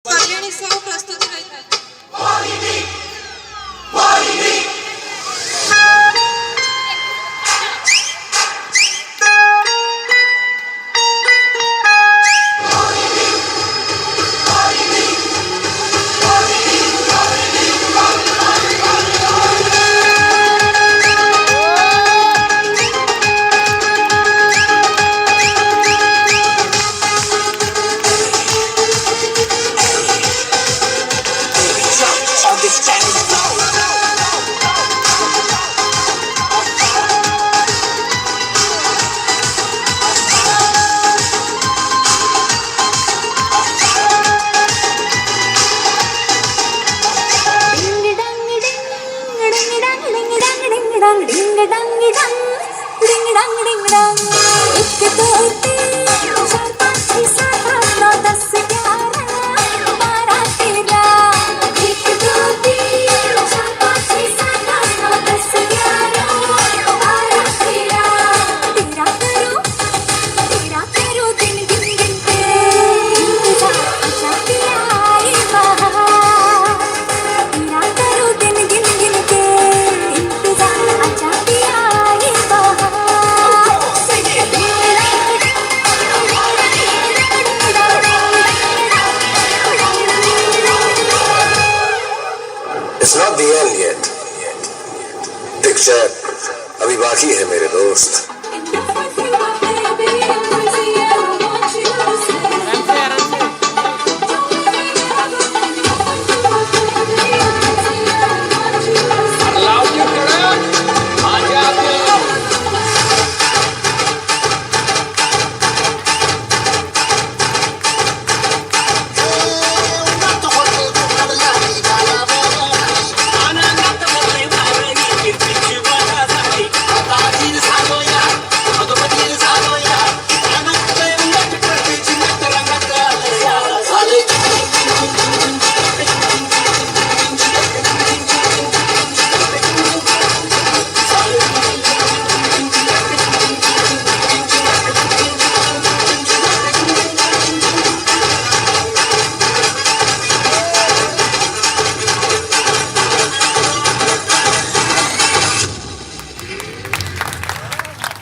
पार्याने सह प्रस्तुत करतात. Ding dang ding dang ding dang एक दो तीन चार पाँच छः सात आठ नौ 10 11 12 13 एक दो तीन चार पाँच छः सात आठ नौ 10 11 12 13 तेरा करो दिन गिन गिन के इंतजार जाती आई बहार तेरा करो दिन गिन गिन के इंतजार जाती आई बहार It's not the end yet. Picture अभी बाकी है मेरे दोस्त.